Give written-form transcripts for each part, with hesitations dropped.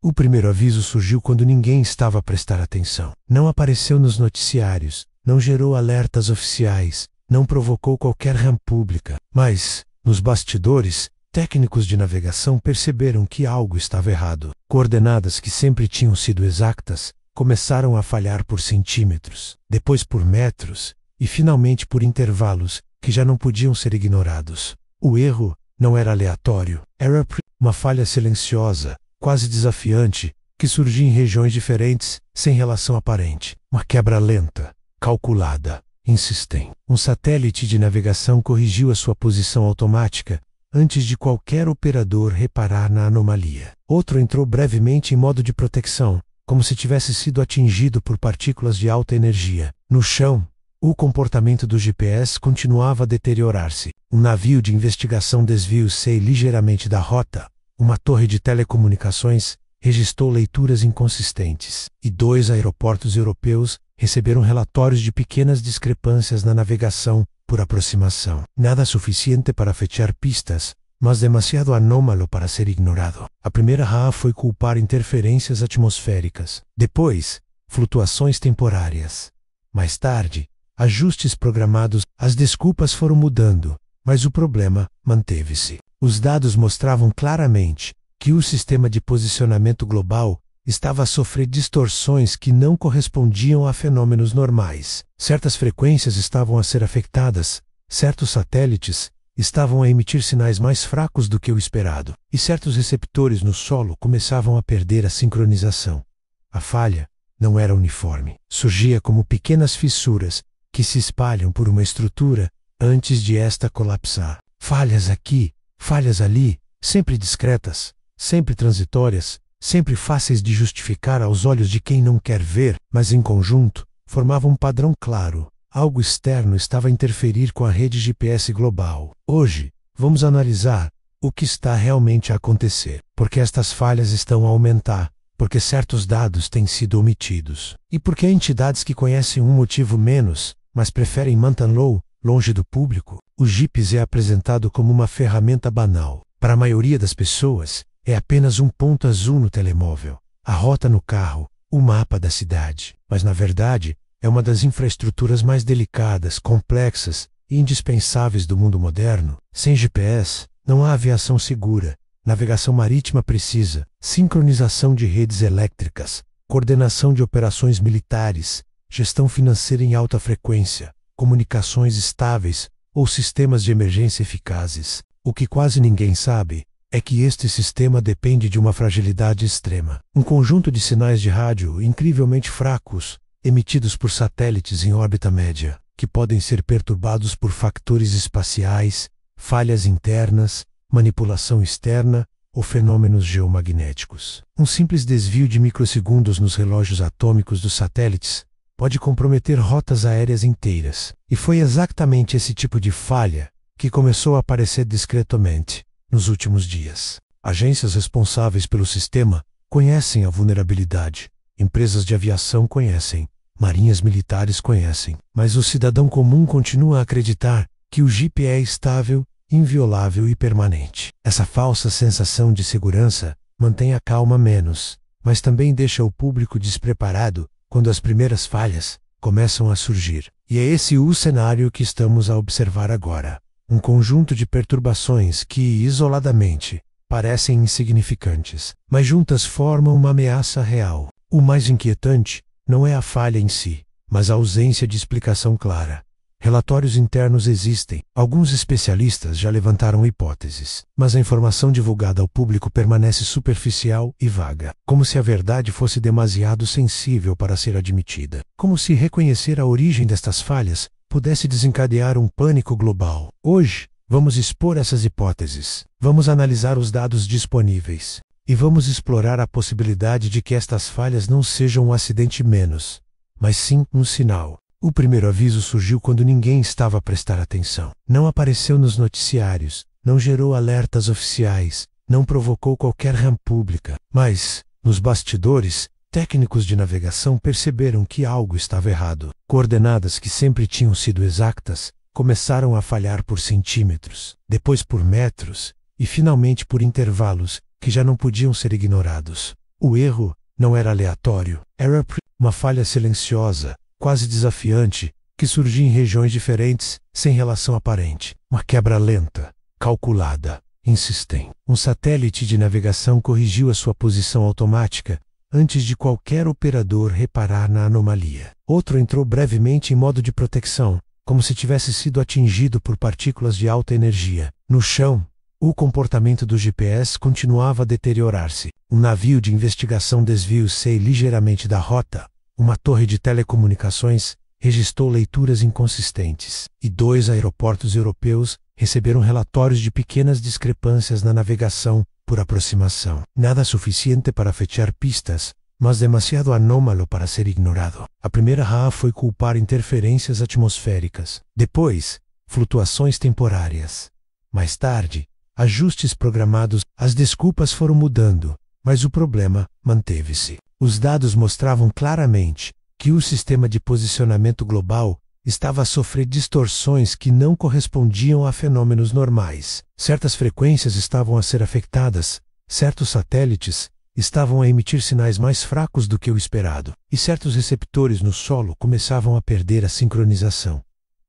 O primeiro aviso surgiu quando ninguém estava a prestar atenção. Não apareceu nos noticiários, não gerou alertas oficiais, não provocou qualquer RAM pública. Mas, nos bastidores, técnicos de navegação perceberam que algo estava errado. Coordenadas que sempre tinham sido exatas começaram a falhar por centímetros, depois por metros e finalmente por intervalos que já não podiam ser ignorados. O erro não era aleatório, era uma falha silenciosa, quase desafiante, que surgia em regiões diferentes, sem relação aparente. Uma quebra lenta, calculada, insistente. Um satélite de navegação corrigiu a sua posição automática antes de qualquer operador reparar na anomalia. Outro entrou brevemente em modo de proteção, como se tivesse sido atingido por partículas de alta energia. No chão, o comportamento do GPS continuava a deteriorar-se. Um navio de investigação desviou-se ligeiramente da rota. Uma torre de telecomunicações registrou leituras inconsistentes, e 2 aeroportos europeus receberam relatórios de pequenas discrepâncias na navegação por aproximação. Nada suficiente para fechar pistas, mas demasiado anômalo para ser ignorado. A primeira RAA foi culpar interferências atmosféricas. Depois, flutuações temporárias. Mais tarde, ajustes programados. As desculpas foram mudando, mas o problema manteve-se. Os dados mostravam claramente que o sistema de posicionamento global estava a sofrer distorções que não correspondiam a fenômenos normais. Certas frequências estavam a ser afetadas, certos satélites estavam a emitir sinais mais fracos do que o esperado, e certos receptores no solo começavam a perder a sincronização. A falha não era uniforme. Surgia como pequenas fissuras que se espalham por uma estrutura antes de esta colapsar. Falhas aqui, falhas ali, sempre discretas, sempre transitórias, sempre fáceis de justificar aos olhos de quem não quer ver, mas em conjunto, formavam um padrão claro. Algo externo estava a interferir com a rede GPS global. Hoje, vamos analisar o que está realmente a acontecer, porque estas falhas estão a aumentar, porque certos dados têm sido omitidos, e porque há entidades que conhecem um motivo menos, mas preferem mantê-lo longe do público. O GPS é apresentado como uma ferramenta banal. Para a maioria das pessoas, é apenas um ponto azul no telemóvel, a rota no carro, o mapa da cidade. Mas, na verdade, é uma das infraestruturas mais delicadas, complexas e indispensáveis do mundo moderno. Sem GPS, não há aviação segura, navegação marítima precisa, sincronização de redes elétricas, coordenação de operações militares, gestão financeira em alta frequência, comunicações estáveis ou sistemas de emergência eficazes. O que quase ninguém sabe é que este sistema depende de uma fragilidade extrema. Um conjunto de sinais de rádio incrivelmente fracos, emitidos por satélites em órbita média, que podem ser perturbados por factores espaciais, falhas internas, manipulação externa ou fenômenos geomagnéticos. Um simples desvio de microsegundos nos relógios atômicos dos satélites pode comprometer rotas aéreas inteiras. E foi exatamente esse tipo de falha que começou a aparecer discretamente nos últimos dias. Agências responsáveis pelo sistema conhecem a vulnerabilidade, empresas de aviação conhecem, marinhas militares conhecem, mas o cidadão comum continua a acreditar que o GPS é estável, inviolável e permanente. Essa falsa sensação de segurança mantém a calma menos, mas também deixa o público despreparado quando as primeiras falhas começam a surgir. E é esse o cenário que estamos a observar agora. Um conjunto de perturbações que, isoladamente, parecem insignificantes, mas juntas formam uma ameaça real. O mais inquietante não é a falha em si, mas a ausência de explicação clara. Relatórios internos existem, alguns especialistas já levantaram hipóteses, mas a informação divulgada ao público permanece superficial e vaga, como se a verdade fosse demasiado sensível para ser admitida, como se reconhecer a origem destas falhas pudesse desencadear um pânico global. Hoje, vamos expor essas hipóteses, vamos analisar os dados disponíveis, e vamos explorar a possibilidade de que estas falhas não sejam um acidente menos, mas sim um sinal. O primeiro aviso surgiu quando ninguém estava a prestar atenção. Não apareceu nos noticiários, não gerou alertas oficiais, não provocou qualquer RAM pública. Mas, nos bastidores, técnicos de navegação perceberam que algo estava errado. Coordenadas que sempre tinham sido exatas começaram a falhar por centímetros, depois por metros, e finalmente por intervalos que já não podiam ser ignorados. O erro não era aleatório, era uma falha silenciosa, quase desafiante, que surgia em regiões diferentes, sem relação aparente. Uma quebra lenta, calculada, insistente. Um satélite de navegação corrigiu a sua posição automática antes de qualquer operador reparar na anomalia. Outro entrou brevemente em modo de proteção, como se tivesse sido atingido por partículas de alta energia. No chão, o comportamento do GPS continuava a deteriorar-se. Um navio de investigação desviou-se ligeiramente da rota. Uma torre de telecomunicações registrou leituras inconsistentes. E 2 aeroportos europeus receberam relatórios de pequenas discrepâncias na navegação por aproximação. Nada suficiente para fechar pistas, mas demasiado anômalo para ser ignorado. A primeira RAA foi culpar interferências atmosféricas. Depois, flutuações temporárias. Mais tarde, ajustes programados. As desculpas foram mudando, mas o problema manteve-se. Os dados mostravam claramente que o sistema de posicionamento global estava a sofrer distorções que não correspondiam a fenômenos normais. Certas frequências estavam a ser afetadas, certos satélites estavam a emitir sinais mais fracos do que o esperado, e certos receptores no solo começavam a perder a sincronização.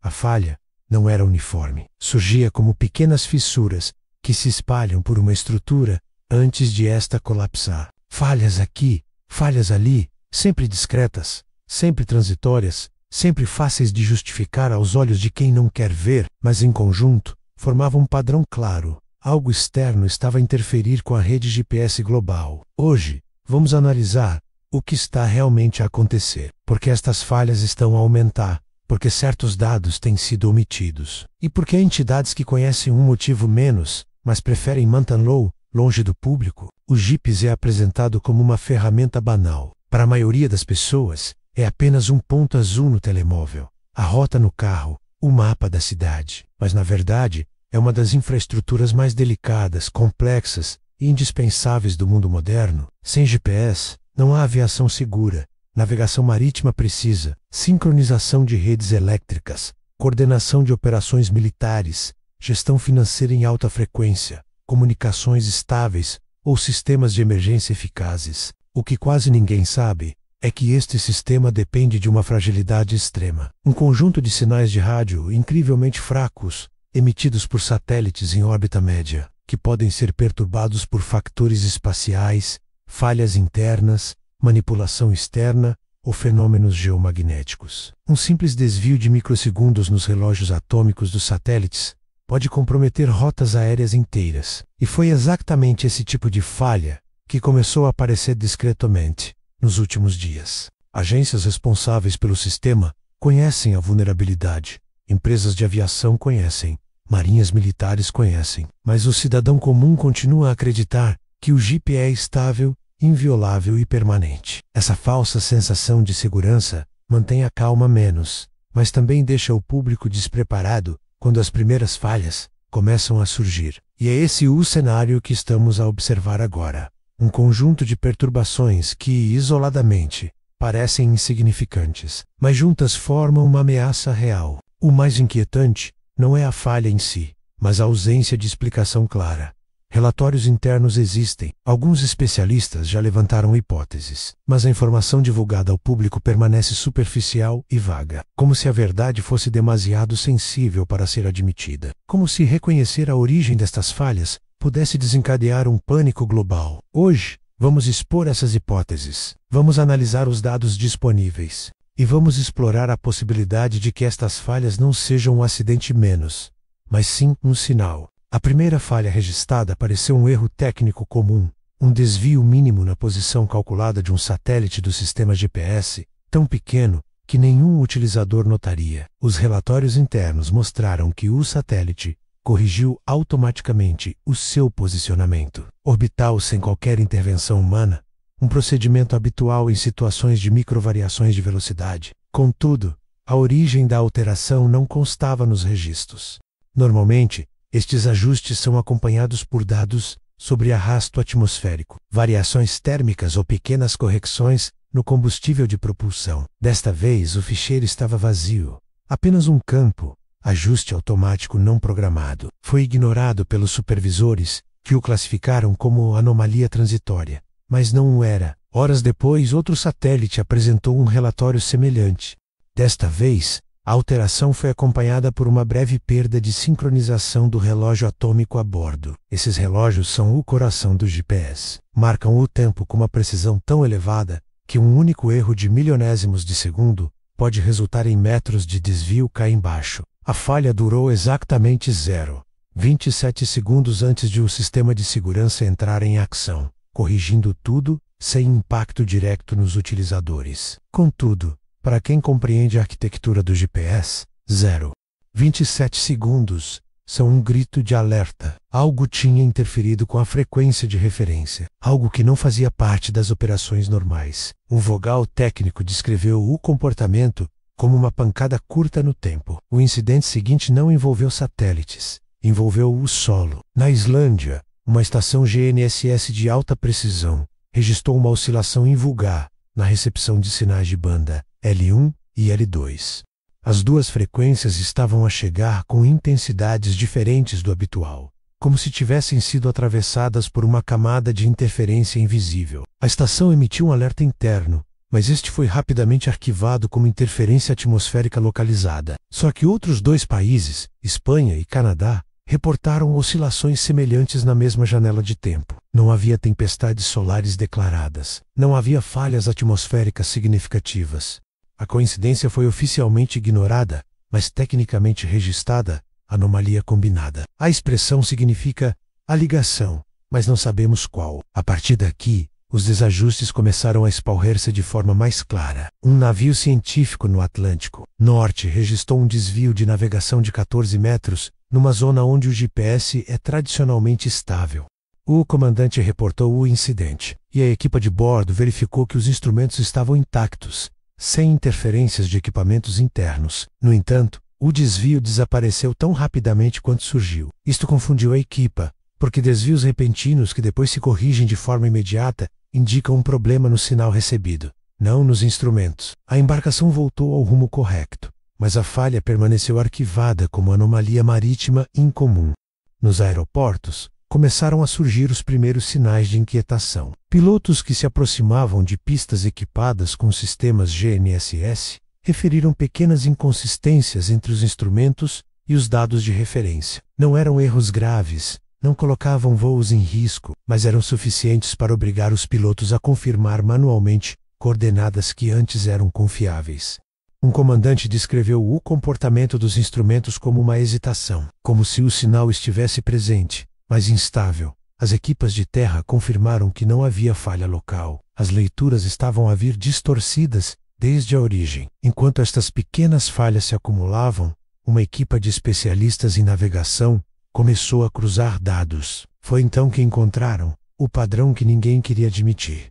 A falha não era uniforme. Surgia como pequenas fissuras que se espalham por uma estrutura antes de esta colapsar. Falhas aqui, falhas ali, sempre discretas, sempre transitórias, sempre fáceis de justificar aos olhos de quem não quer ver, mas em conjunto, formavam um padrão claro. Algo externo estava a interferir com a rede GPS global. Hoje, vamos analisar o que está realmente a acontecer, porque estas falhas estão a aumentar, porque certos dados têm sido omitidos, e porque há entidades que conhecem um motivo menos, mas preferem mantê-lo longe do público. O GPS é apresentado como uma ferramenta banal. Para a maioria das pessoas, é apenas um ponto azul no telemóvel, a rota no carro, o mapa da cidade. Mas, na verdade, é uma das infraestruturas mais delicadas, complexas e indispensáveis do mundo moderno. Sem GPS, não há aviação segura, navegação marítima precisa, sincronização de redes elétricas, coordenação de operações militares, gestão financeira em alta frequência, comunicações estáveis ou sistemas de emergência eficazes. O que quase ninguém sabe é que este sistema depende de uma fragilidade extrema. Um conjunto de sinais de rádio incrivelmente fracos, emitidos por satélites em órbita média, que podem ser perturbados por fatores espaciais, falhas internas, manipulação externa ou fenômenos geomagnéticos. Um simples desvio de microsegundos nos relógios atômicos dos satélites pode comprometer rotas aéreas inteiras. E foi exatamente esse tipo de falha que começou a aparecer discretamente nos últimos dias. Agências responsáveis pelo sistema conhecem a vulnerabilidade, empresas de aviação conhecem, marinhas militares conhecem, mas o cidadão comum continua a acreditar que o GPS é estável, inviolável e permanente. Essa falsa sensação de segurança mantém a calma menos, mas também deixa o público despreparado quando as primeiras falhas começam a surgir. E é esse o cenário que estamos a observar agora. Um conjunto de perturbações que, isoladamente, parecem insignificantes, mas juntas formam uma ameaça real. O mais inquietante não é a falha em si, mas a ausência de explicação clara. Relatórios internos existem, alguns especialistas já levantaram hipóteses, mas a informação divulgada ao público permanece superficial e vaga, como se a verdade fosse demasiado sensível para ser admitida, como se reconhecer a origem destas falhas pudesse desencadear um pânico global. Hoje, vamos expor essas hipóteses, vamos analisar os dados disponíveis, e vamos explorar a possibilidade de que estas falhas não sejam um acidente menos, mas sim um sinal. A primeira falha registrada pareceu um erro técnico comum, um desvio mínimo na posição calculada de um satélite do sistema GPS, tão pequeno que nenhum utilizador notaria. Os relatórios internos mostraram que o satélite corrigiu automaticamente o seu posicionamento orbital sem qualquer intervenção humana, um procedimento habitual em situações de microvariações de velocidade. Contudo, a origem da alteração não constava nos registros. Normalmente, estes ajustes são acompanhados por dados sobre arrasto atmosférico, variações térmicas ou pequenas correções no combustível de propulsão. Desta vez, o ficheiro estava vazio. Apenas um campo, ajuste automático não programado, foi ignorado pelos supervisores, que o classificaram como anomalia transitória. mas não o era. Horas depois, outro satélite apresentou um relatório semelhante. Desta vez, a alteração foi acompanhada por uma breve perda de sincronização do relógio atômico a bordo. Esses relógios são o coração do GPS. Marcam o tempo com uma precisão tão elevada que um único erro de milionésimos de segundo pode resultar em metros de desvio cá embaixo. A falha durou exatamente 0,27 segundos antes de o sistema de segurança entrar em ação, corrigindo tudo sem impacto direto nos utilizadores. Contudo, para quem compreende a arquitetura do GPS, 0,27 segundos são um grito de alerta. Algo tinha interferido com a frequência de referência, algo que não fazia parte das operações normais. Um vogal técnico descreveu o comportamento como uma pancada curta no tempo. O incidente seguinte não envolveu satélites, envolveu o solo. Na Islândia, uma estação GNSS de alta precisão registrou uma oscilação invulgar na recepção de sinais de banda L1 e L2. As duas frequências estavam a chegar com intensidades diferentes do habitual, como se tivessem sido atravessadas por uma camada de interferência invisível. A estação emitiu um alerta interno, mas este foi rapidamente arquivado como interferência atmosférica localizada. Só que outros dois países, Espanha e Canadá, reportaram oscilações semelhantes na mesma janela de tempo. Não havia tempestades solares declaradas. Não havia falhas atmosféricas significativas. A coincidência foi oficialmente ignorada, mas tecnicamente registrada, anomalia combinada. A expressão significa a ligação, mas não sabemos qual. A partir daqui, os desajustes começaram a espalhar-se de forma mais clara. Um navio científico no Atlântico Norte registrou um desvio de navegação de 14 metros, numa zona onde o GPS é tradicionalmente estável. O comandante reportou o incidente, e a equipe de bordo verificou que os instrumentos estavam intactos, sem interferências de equipamentos internos. No entanto, o desvio desapareceu tão rapidamente quanto surgiu. Isto confundiu a equipe, porque desvios repentinos que depois se corrigem de forma imediata indicam um problema no sinal recebido, não nos instrumentos. A embarcação voltou ao rumo correto, mas a falha permaneceu arquivada como anomalia marítima incomum. Nos aeroportos, começaram a surgir os primeiros sinais de inquietação. Pilotos que se aproximavam de pistas equipadas com sistemas GNSS referiram pequenas inconsistências entre os instrumentos e os dados de referência. Não eram erros graves, não colocavam voos em risco, mas eram suficientes para obrigar os pilotos a confirmar manualmente coordenadas que antes eram confiáveis. Um comandante descreveu o comportamento dos instrumentos como uma hesitação, como se o sinal estivesse presente, mas instável. As equipas de terra confirmaram que não havia falha local. As leituras estavam a vir distorcidas desde a origem. Enquanto estas pequenas falhas se acumulavam, uma equipa de especialistas em navegação começou a cruzar dados. Foi então que encontraram o padrão que ninguém queria admitir.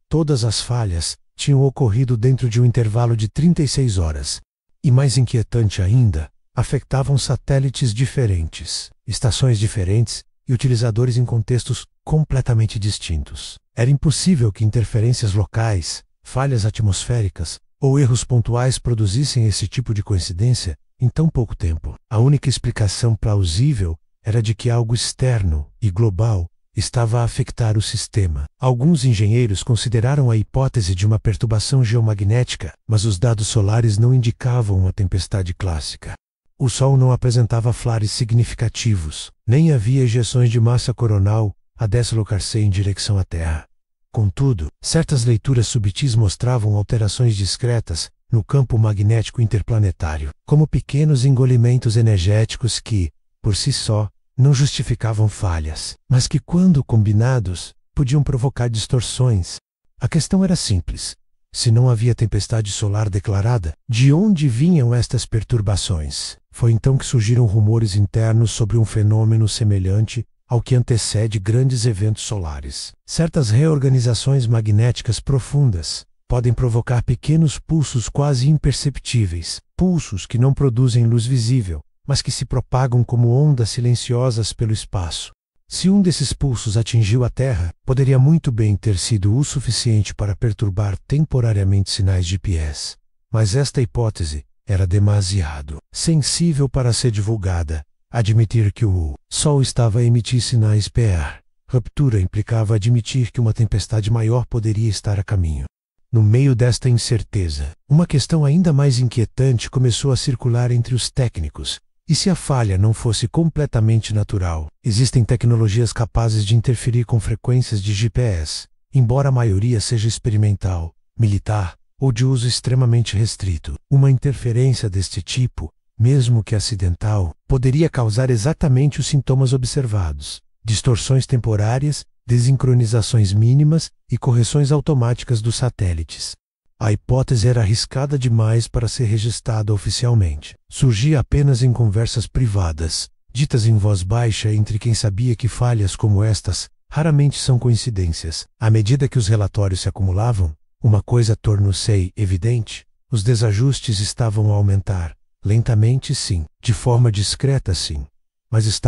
Todas as falhas tinham ocorrido dentro de um intervalo de 36 horas. E mais inquietante ainda, afetavam satélites diferentes, estações diferentes e utilizadores em contextos completamente distintos. Era impossível que interferências locais, falhas atmosféricas ou erros pontuais produzissem esse tipo de coincidência em tão pouco tempo. A única explicação plausível era de que algo externo e global estava a afetar o sistema. Alguns engenheiros consideraram a hipótese de uma perturbação geomagnética, mas os dados solares não indicavam uma tempestade clássica. O Sol não apresentava flares significativos, nem havia ejeções de massa coronal a deslocar-se em direção à Terra. Contudo, certas leituras subtis mostravam alterações discretas no campo magnético interplanetário, como pequenos engolimentos energéticos que, por si só, não justificavam falhas, mas que, quando combinados, podiam provocar distorções. A questão era simples. Se não havia tempestade solar declarada, de onde vinham estas perturbações? Foi então que surgiram rumores internos sobre um fenômeno semelhante ao que antecede grandes eventos solares. Certas reorganizações magnéticas profundas podem provocar pequenos pulsos quase imperceptíveis, pulsos que não produzem luz visível, mas que se propagam como ondas silenciosas pelo espaço. Se um desses pulsos atingiu a Terra, poderia muito bem ter sido o suficiente para perturbar temporariamente sinais GPS. Mas esta hipótese era demasiado sensível para ser divulgada. Admitir que o Sol estava a emitir sinais PR Ruptura implicava admitir que uma tempestade maior poderia estar a caminho. No meio desta incerteza, uma questão ainda mais inquietante começou a circular entre os técnicos. E se a falha não fosse completamente natural? Existem tecnologias capazes de interferir com frequências de GPS, embora a maioria seja experimental, militar ou de uso extremamente restrito. Uma interferência deste tipo, mesmo que acidental, poderia causar exatamente os sintomas observados: distorções temporárias, desincronizações mínimas e correções automáticas dos satélites. A hipótese era arriscada demais para ser registrada oficialmente. Surgia apenas em conversas privadas, ditas em voz baixa entre quem sabia que falhas como estas raramente são coincidências. À medida que os relatórios se acumulavam, uma coisa tornou-se evidente: os desajustes estavam a aumentar. Lentamente, sim. De forma discreta, sim. Mas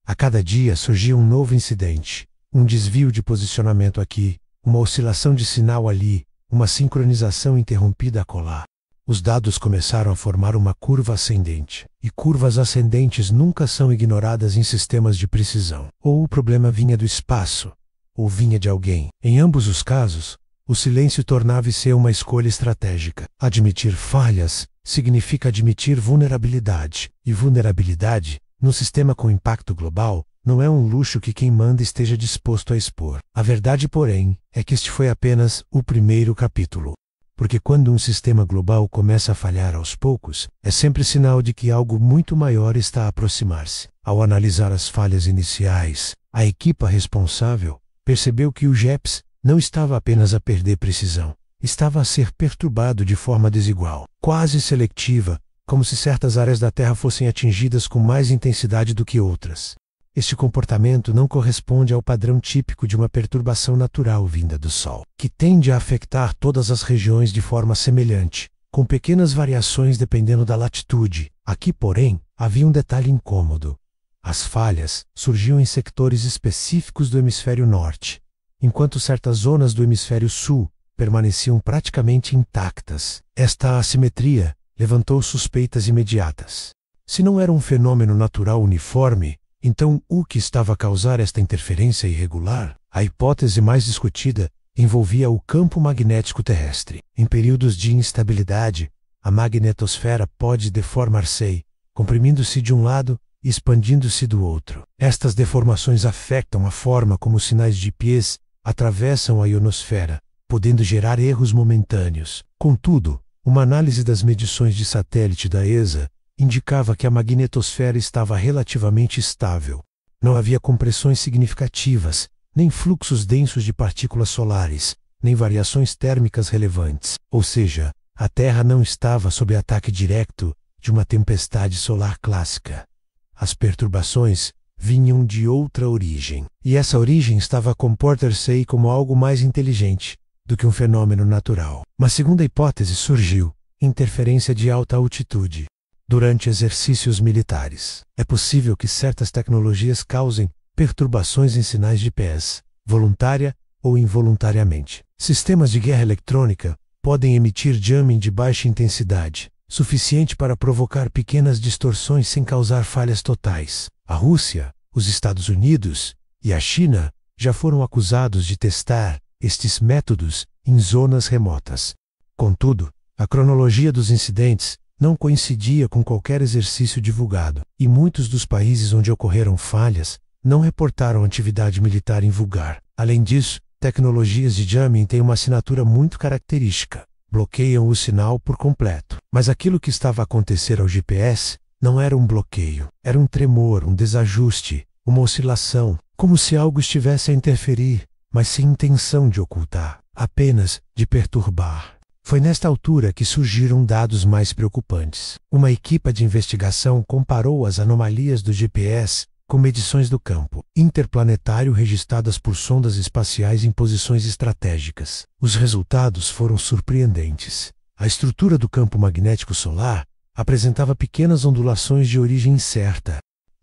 a cada dia surgia um novo incidente. Um desvio de posicionamento aqui, uma oscilação de sinal ali, uma sincronização interrompida acolá. Os dados começaram a formar uma curva ascendente. E curvas ascendentes nunca são ignoradas em sistemas de precisão. Ou o problema vinha do espaço, ou vinha de alguém. Em ambos os casos, o silêncio tornava-se uma escolha estratégica. Admitir falhas significa admitir vulnerabilidade. E vulnerabilidade, num sistema com impacto global, não é um luxo que quem manda esteja disposto a expor. A verdade, porém, é que este foi apenas o primeiro capítulo. Porque quando um sistema global começa a falhar aos poucos, é sempre sinal de que algo muito maior está a aproximar-se. Ao analisar as falhas iniciais, a equipa responsável percebeu que o GPS não estava apenas a perder precisão, estava a ser perturbado de forma desigual, quase seletiva, como se certas áreas da Terra fossem atingidas com mais intensidade do que outras. Este comportamento não corresponde ao padrão típico de uma perturbação natural vinda do Sol, que tende a afetar todas as regiões de forma semelhante, com pequenas variações dependendo da latitude. Aqui, porém, havia um detalhe incômodo. As falhas surgiam em sectores específicos do hemisfério norte, enquanto certas zonas do hemisfério sul permaneciam praticamente intactas. Esta assimetria levantou suspeitas imediatas. Se não era um fenômeno natural uniforme, então, o que estava a causar esta interferência irregular? A hipótese mais discutida envolvia o campo magnético terrestre. Em períodos de instabilidade, a magnetosfera pode deformar-se, comprimindo-se de um lado e expandindo-se do outro. Estas deformações afetam a forma como os sinais de GPS atravessam a ionosfera, podendo gerar erros momentâneos. Contudo, uma análise das medições de satélite da ESA indicava que a magnetosfera estava relativamente estável. Não havia compressões significativas, nem fluxos densos de partículas solares, nem variações térmicas relevantes. Ou seja, a Terra não estava sob ataque direto de uma tempestade solar clássica. As perturbações vinham de outra origem. E essa origem estava a comportar-se como algo mais inteligente do que um fenômeno natural. Uma segunda hipótese surgiu: interferência de alta altitude. Durante exercícios militares, é possível que certas tecnologias causem perturbações em sinais de GPS, voluntária ou involuntariamente. Sistemas de guerra eletrônica podem emitir jamming de baixa intensidade, suficiente para provocar pequenas distorções sem causar falhas totais. A Rússia, os Estados Unidos e a China já foram acusados de testar estes métodos em zonas remotas. Contudo, a cronologia dos incidentes não coincidia com qualquer exercício divulgado, e muitos dos países onde ocorreram falhas não reportaram atividade militar invulgar. Além disso, tecnologias de jamming têm uma assinatura muito característica: bloqueiam o sinal por completo. Mas aquilo que estava a acontecer ao GPS não era um bloqueio, era um tremor, um desajuste, uma oscilação, como se algo estivesse a interferir, mas sem intenção de ocultar, apenas de perturbar. Foi nesta altura que surgiram dados mais preocupantes. Uma equipe de investigação comparou as anomalias do GPS com medições do campo interplanetário registradas por sondas espaciais em posições estratégicas. Os resultados foram surpreendentes. A estrutura do campo magnético solar apresentava pequenas ondulações de origem incerta.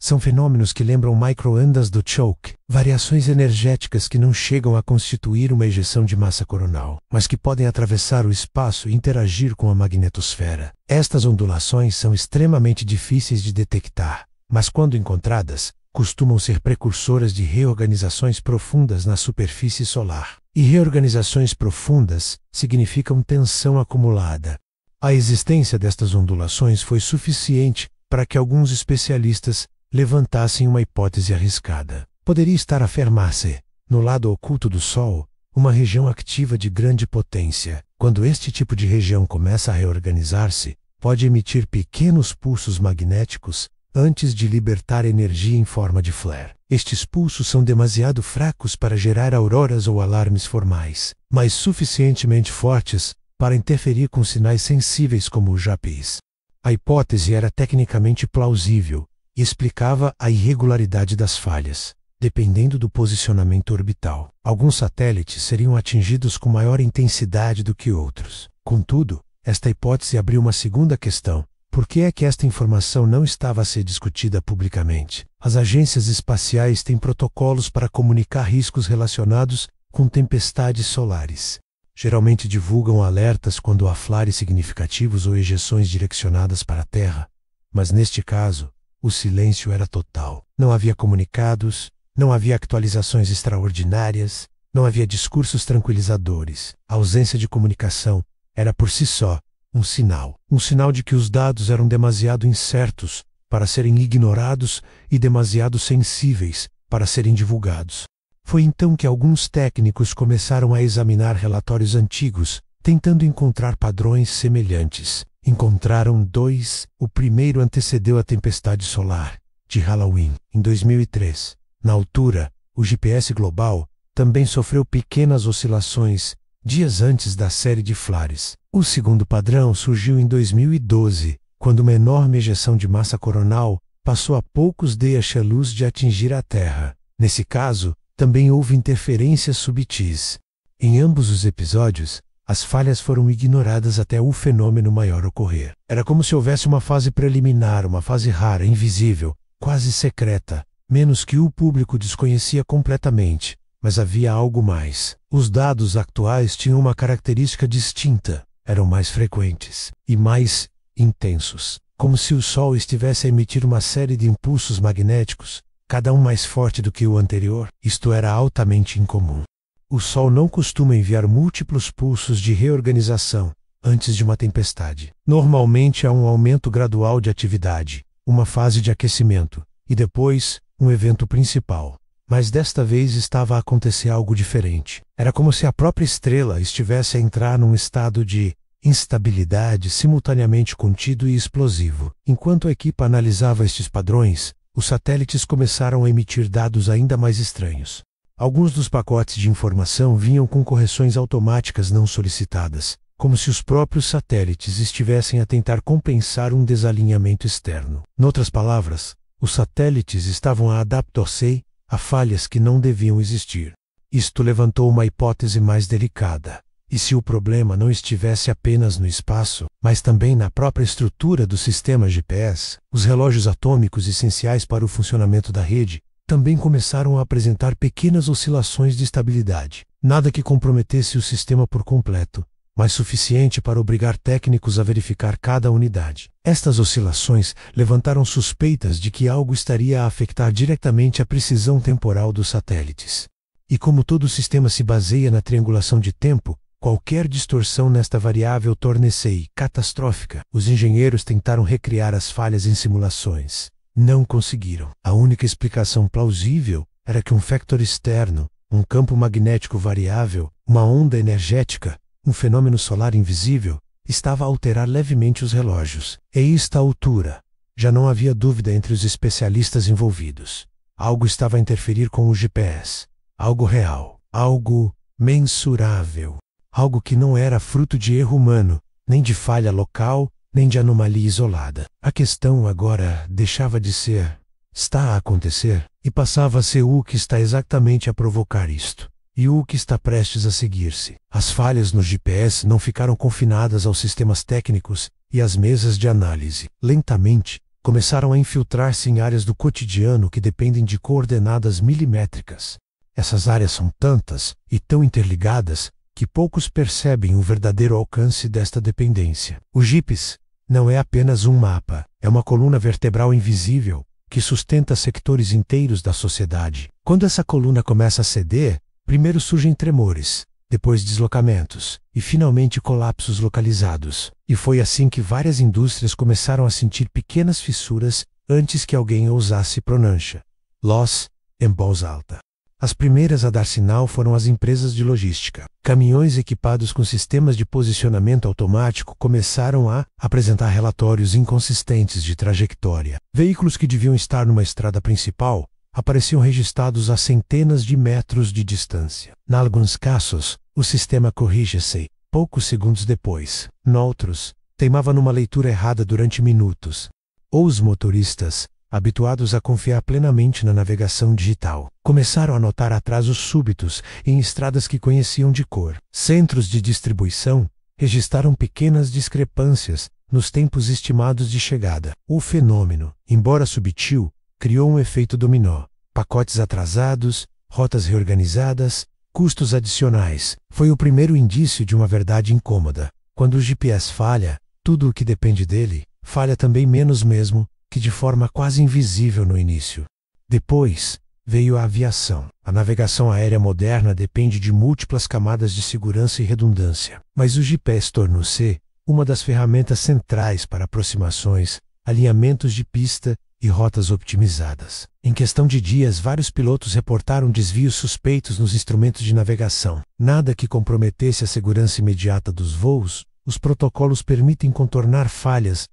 São fenômenos que lembram microondas do choke, variações energéticas que não chegam a constituir uma ejeção de massa coronal, mas que podem atravessar o espaço e interagir com a magnetosfera. Estas ondulações são extremamente difíceis de detectar, mas quando encontradas, costumam ser precursoras de reorganizações profundas na superfície solar. E reorganizações profundas significam tensão acumulada. A existência destas ondulações foi suficiente para que alguns especialistas levantassem uma hipótese arriscada. Poderia estar a formar-se, no lado oculto do Sol, uma região ativa de grande potência. Quando este tipo de região começa a reorganizar-se, pode emitir pequenos pulsos magnéticos antes de libertar energia em forma de flare. Estes pulsos são demasiado fracos para gerar auroras ou alarmes formais, mas suficientemente fortes para interferir com sinais sensíveis como os JPs. A hipótese era tecnicamente plausível e explicava a irregularidade das falhas, dependendo do posicionamento orbital. Alguns satélites seriam atingidos com maior intensidade do que outros. Contudo, esta hipótese abriu uma segunda questão. Por que é que esta informação não estava a ser discutida publicamente? As agências espaciais têm protocolos para comunicar riscos relacionados com tempestades solares. Geralmente divulgam alertas quando há flares significativos ou ejeções direcionadas para a Terra, mas neste caso, o silêncio era total. Não havia comunicados, não havia atualizações extraordinárias, não havia discursos tranquilizadores. A ausência de comunicação era por si só um sinal de que os dados eram demasiado incertos para serem ignorados e demasiado sensíveis para serem divulgados. Foi então que alguns técnicos começaram a examinar relatórios antigos, tentando encontrar padrões semelhantes. Encontraram dois. O primeiro antecedeu a tempestade solar de Halloween, em 2003. Na altura, o GPS global também sofreu pequenas oscilações dias antes da série de flares. O segundo padrão surgiu em 2012, quando uma enorme ejeção de massa coronal passou a poucos dias-luz de atingir a Terra. Nesse caso, também houve interferências subtis. Em ambos os episódios, as falhas foram ignoradas até o fenômeno maior ocorrer. Era como se houvesse uma fase preliminar, uma fase rara, invisível, quase secreta, menos que o público desconhecia completamente. Mas havia algo mais. Os dados atuais tinham uma característica distinta. Eram mais frequentes e mais intensos. Como se o Sol estivesse a emitir uma série de impulsos magnéticos, cada um mais forte do que o anterior. Isto era altamente incomum. O Sol não costuma enviar múltiplos pulsos de reorganização antes de uma tempestade. Normalmente há um aumento gradual de atividade, uma fase de aquecimento, e depois, um evento principal. Mas desta vez estava a acontecer algo diferente. Era como se a própria estrela estivesse a entrar num estado de instabilidade simultaneamente contido e explosivo. Enquanto a equipa analisava estes padrões, os satélites começaram a emitir dados ainda mais estranhos. Alguns dos pacotes de informação vinham com correções automáticas não solicitadas, como se os próprios satélites estivessem a tentar compensar um desalinhamento externo. Noutras palavras, os satélites estavam a adaptar-se a falhas que não deviam existir. Isto levantou uma hipótese mais delicada. E se o problema não estivesse apenas no espaço, mas também na própria estrutura do sistema GPS, os relógios atômicos essenciais para o funcionamento da rede também começaram a apresentar pequenas oscilações de estabilidade. Nada que comprometesse o sistema por completo, mas suficiente para obrigar técnicos a verificar cada unidade. Estas oscilações levantaram suspeitas de que algo estaria a afetar diretamente a precisão temporal dos satélites. E como todo o sistema se baseia na triangulação de tempo, qualquer distorção nesta variável torna-se catastrófica. Os engenheiros tentaram recriar as falhas em simulações. Não conseguiram. A única explicação plausível era que um factor externo, um campo magnético variável, uma onda energética, um fenômeno solar invisível, estava a alterar levemente os relógios. E a esta altura, já não havia dúvida entre os especialistas envolvidos. Algo estava a interferir com o GPS. Algo real. Algo mensurável. Algo que não era fruto de erro humano, nem de falha local, nem de anomalia isolada. A questão agora deixava de ser "está a acontecer" e passava a ser o que está exatamente a provocar isto. E o que está prestes a seguir-se. As falhas no GPS não ficaram confinadas aos sistemas técnicos e às mesas de análise. Lentamente, começaram a infiltrar-se em áreas do cotidiano que dependem de coordenadas milimétricas. Essas áreas são tantas e tão interligadas que poucos percebem o verdadeiro alcance desta dependência. O GPS não é apenas um mapa, é uma coluna vertebral invisível que sustenta sectores inteiros da sociedade. Quando essa coluna começa a ceder, primeiro surgem tremores, depois deslocamentos e finalmente colapsos localizados. E foi assim que várias indústrias começaram a sentir pequenas fissuras antes que alguém ousasse pronúncia. Loss em voz alta. As primeiras a dar sinal foram as empresas de logística. Caminhões equipados com sistemas de posicionamento automático começaram a apresentar relatórios inconsistentes de trajetória. Veículos que deviam estar numa estrada principal apareciam registrados a centenas de metros de distância. Em alguns casos, o sistema corrige-se poucos segundos depois. Noutros, teimava numa leitura errada durante minutos. Ou os motoristas, habituados a confiar plenamente na navegação digital, começaram a notar atrasos súbitos em estradas que conheciam de cor. Centros de distribuição registraram pequenas discrepâncias nos tempos estimados de chegada. O fenômeno, embora sutil, criou um efeito dominó. Pacotes atrasados, rotas reorganizadas, custos adicionais. Foi o primeiro indício de uma verdade incômoda. Quando o GPS falha, tudo o que depende dele falha também, menos mesmo que de forma quase invisível no início. Depois, veio a aviação. A navegação aérea moderna depende de múltiplas camadas de segurança e redundância. Mas o GPS tornou-se uma das ferramentas centrais para aproximações, alinhamentos de pista e rotas optimizadas. Em questão de dias, vários pilotos reportaram desvios suspeitos nos instrumentos de navegação. Nada que comprometesse a segurança imediata dos voos, os protocolos permitem contornar falhas,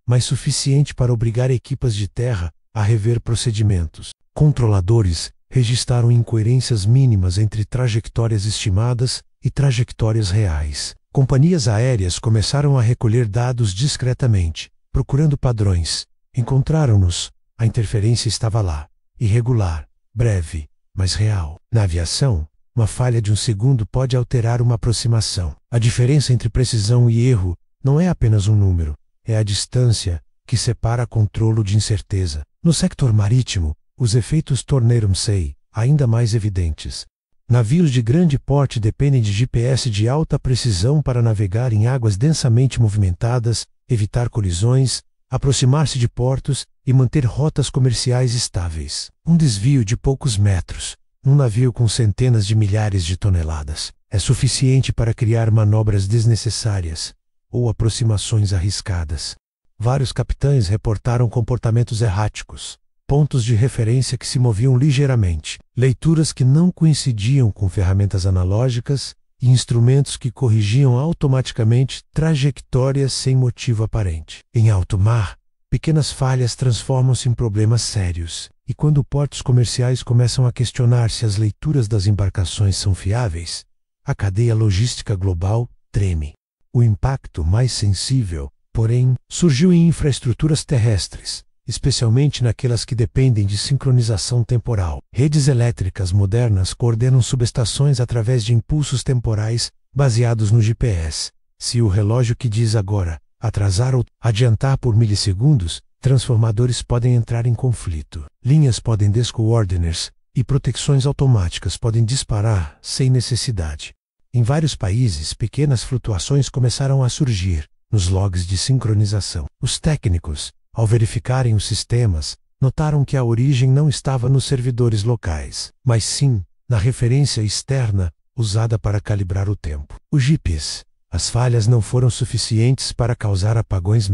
mas suficiente para obrigar equipas de terra a rever procedimentos. Controladores registraram incoerências mínimas entre trajetórias estimadas e trajetórias reais. Companhias aéreas começaram a recolher dados discretamente, procurando padrões. Encontraram-nos. A interferência estava lá. Irregular, breve, mas real. Na aviação, uma falha de um segundo pode alterar uma aproximação. A diferença entre precisão e erro não é apenas um número, é a distância que separa controlo de incerteza. No sector marítimo, os efeitos tornaram-se ainda mais evidentes. Navios de grande porte dependem de GPS de alta precisão para navegar em águas densamente movimentadas, evitar colisões, aproximar-se de portos e manter rotas comerciais estáveis. Um desvio de poucos metros, num navio com centenas de milhares de toneladas, é suficiente para criar manobras desnecessárias ou aproximações arriscadas. Vários capitães reportaram comportamentos erráticos, pontos de referência que se moviam ligeiramente, leituras que não coincidiam com ferramentas analógicas e instrumentos que corrigiam automaticamente trajetórias sem motivo aparente. Em alto mar, pequenas falhas transformam-se em problemas sérios, e quando portos comerciais começam a questionar se as leituras das embarcações são fiáveis, a cadeia logística global treme. O impacto mais sensível, porém, surgiu em infraestruturas terrestres, especialmente naquelas que dependem de sincronização temporal. Redes elétricas modernas coordenam subestações através de impulsos temporais baseados no GPS. Se o relógio que diz agora atrasar ou adiantar por milissegundos, transformadores podem entrar em conflito. Linhas podem descoordenar-se e proteções automáticas podem disparar sem necessidade. Em vários países, pequenas flutuações começaram a surgir nos logs de sincronização. Os técnicos, ao verificarem os sistemas, notaram que a origem não estava nos servidores locais, mas sim na referência externa usada para calibrar o tempo. O GPS. As falhas não foram suficientes para causar apagões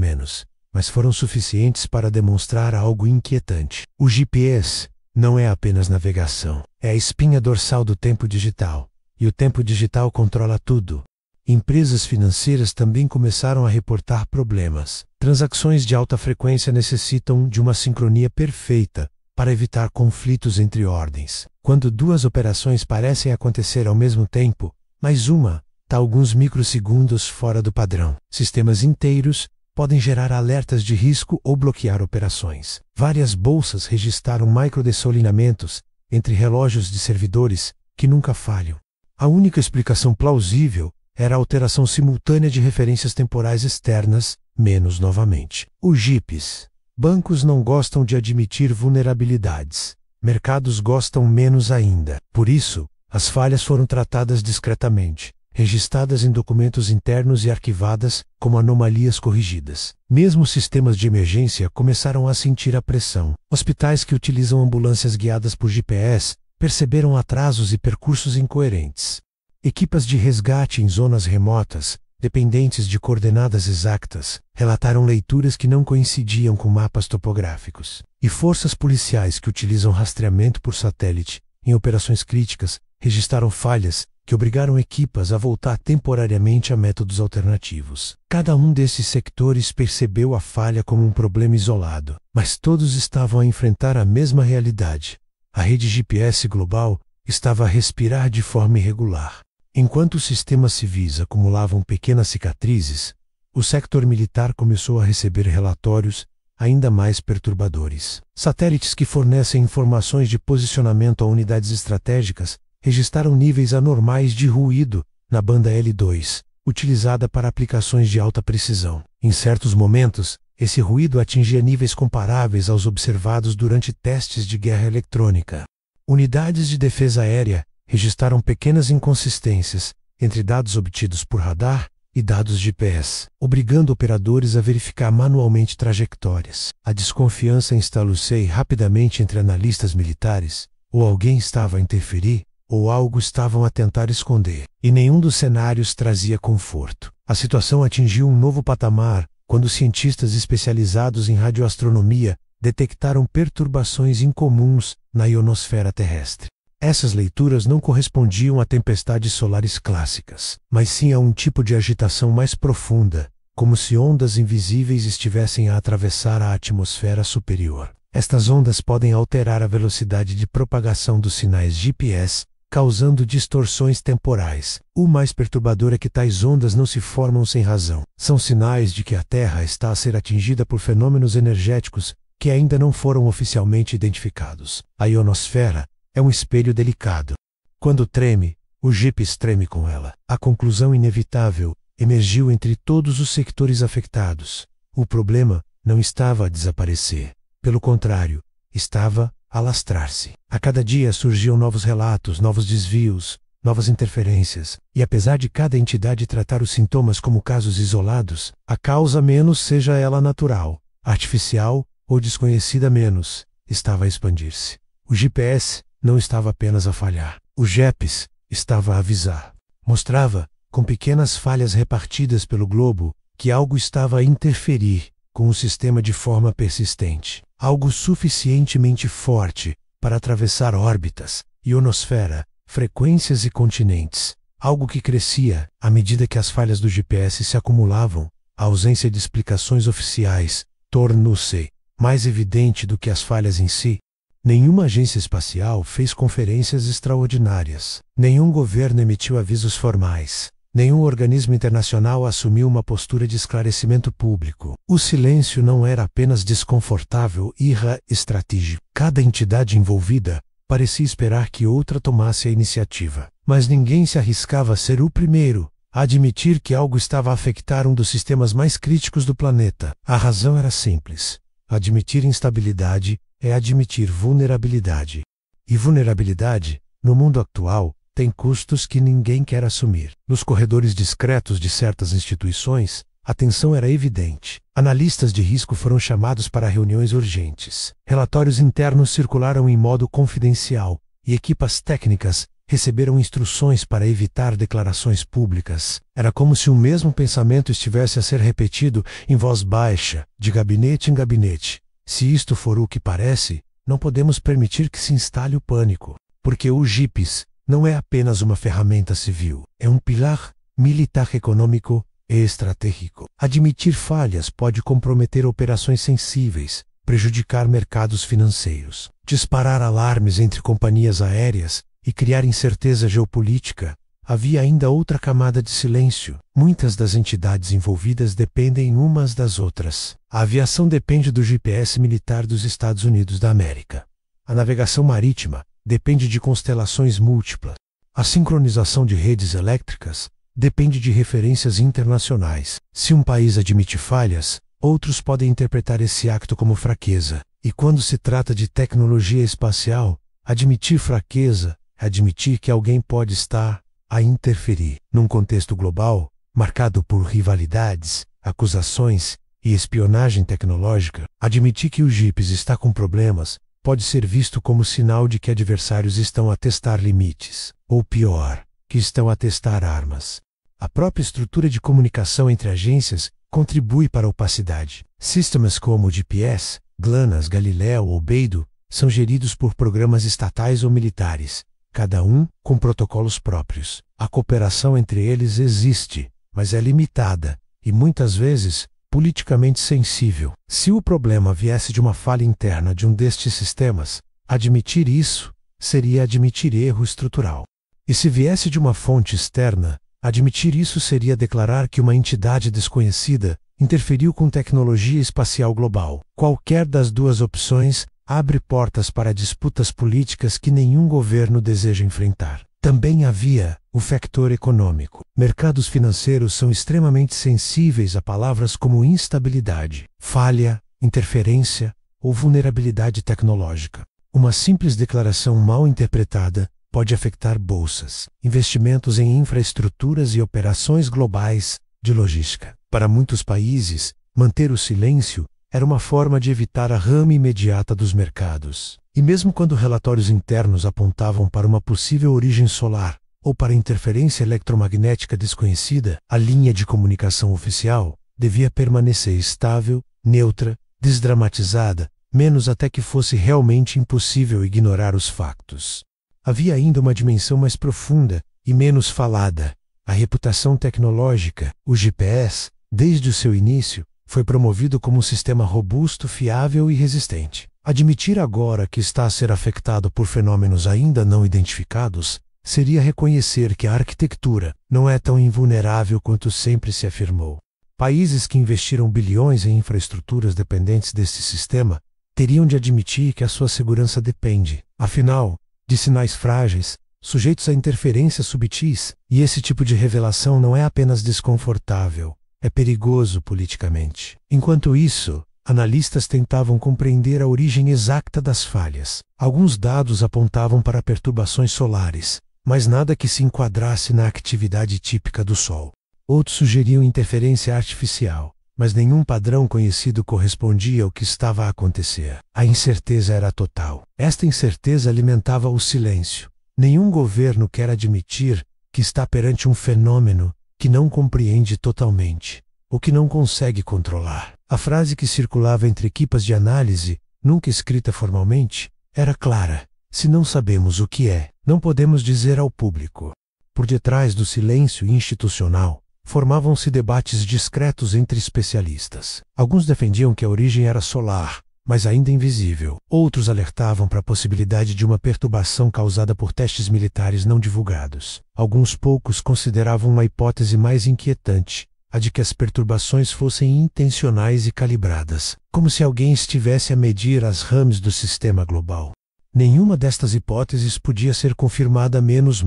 mas foram suficientes para demonstrar algo inquietante. O GPS não é apenas navegação, é a espinha dorsal do tempo digital, e o tempo digital controla tudo. Empresas financeiras também começaram a reportar problemas. Transações de alta frequência necessitam de uma sincronia perfeita para evitar conflitos entre ordens. Quando duas operações parecem acontecer ao mesmo tempo, mas uma está alguns microsegundos fora do padrão, sistemas inteiros podem gerar alertas de risco ou bloquear operações. Várias bolsas registraram microdessolinamentos entre relógios de servidores que nunca falham. A única explicação plausível era a alteração simultânea de referências temporais externas, menos novamente. O GPS. Bancos não gostam de admitir vulnerabilidades. Mercados gostam menos ainda. Por isso, as falhas foram tratadas discretamente. registradas em documentos internos e arquivadas como anomalias corrigidas. Mesmo sistemas de emergência começaram a sentir a pressão. Hospitais que utilizam ambulâncias guiadas por GPS perceberam atrasos e percursos incoerentes. Equipas de resgate em zonas remotas, dependentes de coordenadas exatas, relataram leituras que não coincidiam com mapas topográficos. E forças policiais que utilizam rastreamento por satélite em operações críticas registraram falhas que obrigaram equipas a voltar temporariamente a métodos alternativos. Cada um desses sectores percebeu a falha como um problema isolado, mas todos estavam a enfrentar a mesma realidade. A rede GPS global estava a respirar de forma irregular. Enquanto os sistemas civis acumulavam pequenas cicatrizes, o sector militar começou a receber relatórios ainda mais perturbadores. Satélites que fornecem informações de posicionamento a unidades estratégicas registraram níveis anormais de ruído na banda L2, utilizada para aplicações de alta precisão. Em certos momentos, esse ruído atingia níveis comparáveis aos observados durante testes de guerra eletrônica. Unidades de defesa aérea registraram pequenas inconsistências entre dados obtidos por radar e dados GPS, obrigando operadores a verificar manualmente trajetórias. A desconfiança instalou-se rapidamente entre analistas militares. Ou alguém estava a interferir, ou algo estavam a tentar esconder. E nenhum dos cenários trazia conforto. A situação atingiu um novo patamar quando cientistas especializados em radioastronomia detectaram perturbações incomuns na ionosfera terrestre. Essas leituras não correspondiam a tempestades solares clássicas, mas sim a um tipo de agitação mais profunda, como se ondas invisíveis estivessem a atravessar a atmosfera superior. Estas ondas podem alterar a velocidade de propagação dos sinais GPS, causando distorções temporais. O mais perturbador é que tais ondas não se formam sem razão. São sinais de que a Terra está a ser atingida por fenômenos energéticos que ainda não foram oficialmente identificados. A ionosfera é um espelho delicado. Quando treme, o GPS treme com ela. A conclusão inevitável emergiu entre todos os sectores afetados. O problema não estava a desaparecer. Pelo contrário, estava a alastrar-se. A cada dia surgiam novos relatos, novos desvios, novas interferências. E apesar de cada entidade tratar os sintomas como casos isolados, a causa menos seja ela natural, artificial ou desconhecida menos, estava a expandir-se. O GPS não estava apenas a falhar. O GPS estava a avisar. Mostrava, com pequenas falhas repartidas pelo globo, que algo estava a interferir com o sistema de forma persistente. Algo suficientemente forte para atravessar órbitas, ionosfera, frequências e continentes. Algo que crescia à medida que as falhas do GPS se acumulavam. A ausência de explicações oficiais tornou-se mais evidente do que as falhas em si. Nenhuma agência espacial fez conferências extraordinárias. Nenhum governo emitiu avisos formais. Nenhum organismo internacional assumiu uma postura de esclarecimento público. O silêncio não era apenas desconfortável e estratégico. Cada entidade envolvida parecia esperar que outra tomasse a iniciativa. Mas ninguém se arriscava a ser o primeiro a admitir que algo estava a afetar um dos sistemas mais críticos do planeta. A razão era simples. Admitir instabilidade é admitir vulnerabilidade. E vulnerabilidade, no mundo atual, tem custos que ninguém quer assumir. Nos corredores discretos de certas instituições, a tensão era evidente. Analistas de risco foram chamados para reuniões urgentes. Relatórios internos circularam em modo confidencial, e equipas técnicas receberam instruções para evitar declarações públicas. Era como se o mesmo pensamento estivesse a ser repetido em voz baixa, de gabinete em gabinete. Se isto for o que parece, não podemos permitir que se instale o pânico, porque o GPS não é apenas uma ferramenta civil, é um pilar militar econômico e estratégico. Admitir falhas pode comprometer operações sensíveis, prejudicar mercados financeiros, disparar alarmes entre companhias aéreas e criar incerteza geopolítica. Havia ainda outra camada de silêncio. Muitas das entidades envolvidas dependem umas das outras. A aviação depende do GPS militar dos Estados Unidos da América. A navegação marítima depende de constelações múltiplas. A sincronização de redes elétricas depende de referências internacionais. Se um país admite falhas, outros podem interpretar esse acto como fraqueza. E quando se trata de tecnologia espacial, admitir fraqueza é admitir que alguém pode estar a interferir. Num contexto global, marcado por rivalidades, acusações e espionagem tecnológica, admitir que o GIPES está com problemas pode ser visto como sinal de que adversários estão a testar limites, ou pior, que estão a testar armas. A própria estrutura de comunicação entre agências contribui para a opacidade. Sistemas como o GPS, GLONASS, Galileu ou Beidou são geridos por programas estatais ou militares, cada um com protocolos próprios. A cooperação entre eles existe, mas é limitada e muitas vezes politicamente sensível. Se o problema viesse de uma falha interna de um destes sistemas, admitir isso seria admitir erro estrutural. E se viesse de uma fonte externa, admitir isso seria declarar que uma entidade desconhecida interferiu com tecnologia espacial global. Qualquer das duas opções abre portas para disputas políticas que nenhum governo deseja enfrentar. Também havia o factor econômico. Mercados financeiros são extremamente sensíveis a palavras como instabilidade, falha, interferência ou vulnerabilidade tecnológica. Uma simples declaração mal interpretada pode afetar bolsas, investimentos em infraestruturas e operações globais de logística. Para muitos países, manter o silêncio era uma forma de evitar a rama imediata dos mercados. E mesmo quando relatórios internos apontavam para uma possível origem solar ou para interferência eletromagnética desconhecida, a linha de comunicação oficial devia permanecer estável, neutra, desdramatizada, menos até que fosse realmente impossível ignorar os factos. Havia ainda uma dimensão mais profunda e menos falada. A reputação tecnológica, o GPS, desde o seu início, foi promovido como um sistema robusto, fiável e resistente. Admitir agora que está a ser afetado por fenômenos ainda não identificados seria reconhecer que a arquitetura não é tão invulnerável quanto sempre se afirmou. Países que investiram bilhões em infraestruturas dependentes deste sistema teriam de admitir que a sua segurança depende, afinal, de sinais frágeis, sujeitos a interferências subtis, e esse tipo de revelação não é apenas desconfortável, é perigoso politicamente. Enquanto isso, analistas tentavam compreender a origem exata das falhas. Alguns dados apontavam para perturbações solares, mas nada que se enquadrasse na atividade típica do Sol. Outros sugeriam interferência artificial, mas nenhum padrão conhecido correspondia ao que estava a acontecer. A incerteza era total. Esta incerteza alimentava o silêncio. Nenhum governo quer admitir que está perante um fenômeno que não compreende totalmente, ou que não consegue controlar. A frase que circulava entre equipas de análise, nunca escrita formalmente, era clara: se não sabemos o que é, não podemos dizer ao público. Por detrás do silêncio institucional, formavam-se debates discretos entre especialistas. Alguns defendiam que a origem era solar, mas ainda invisível. Outros alertavam para a possibilidade de uma perturbação causada por testes militares não divulgados. Alguns poucos consideravam uma hipótese mais inquietante, a de que as perturbações fossem intencionais e calibradas, como se alguém estivesse a medir as RAMs do sistema global. Nenhuma destas hipóteses podia ser confirmada menos